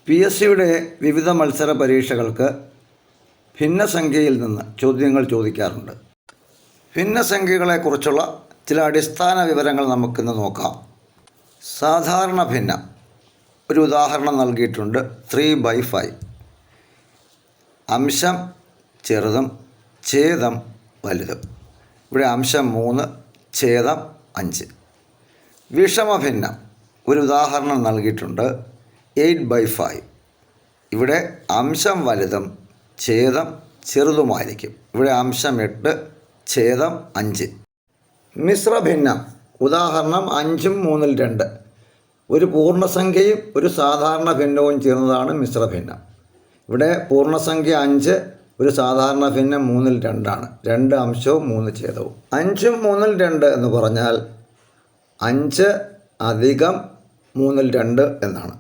PSCയുടെ വിവിധ മത്സര പരീക്ഷകൾക്ക് ഭിന്നസംഖ്യയിൽ നിന്ന് ചോദ്യങ്ങൾ ചോദിക്കാറുണ്ട്. ഭിന്നസംഖ്യകളെക്കുറിച്ചുള്ള ചില അടിസ്ഥാന വിവരങ്ങൾ നമുക്കിന്ന് നോക്കാം. സാധാരണ ഭിന്നം ഒരു ഉദാഹരണം നൽകിയിട്ടുണ്ട്. 3/5. അംശം ചെറുതും ഛേദം വലുതും. ഇവിടെ അംശം 3, ഛേദം 5. വിഷമഭിന്നം ഒരു ഉദാഹരണം നൽകിയിട്ടുണ്ട്. 8/5. ഇവിടെ അംശം വലുതും ഛേദം ചെറുതുമായിരിക്കും. ഇവിടെ അംശം 8, ഛേദം 5. മിശ്രഭിന്നം ഉദാഹരണം 5ഉം 3ൽ 2. ഒരു പൂർണ്ണസംഖ്യയും ഒരു സാധാരണ ഭിന്നവും ചേർന്നതാണ് മിശ്രഭിന്നം. ഇവിടെ പൂർണ്ണസംഖ്യ 5, ഒരു സാധാരണ ഭിന്നം 3ൽ 2 ആണ്. 2 അംശവും 3 ഛേദവും. 5ഉം 3ൽ 2 എന്ന് പറഞ്ഞാൽ 5 അധികം 3ൽ 2 എന്നാണ്.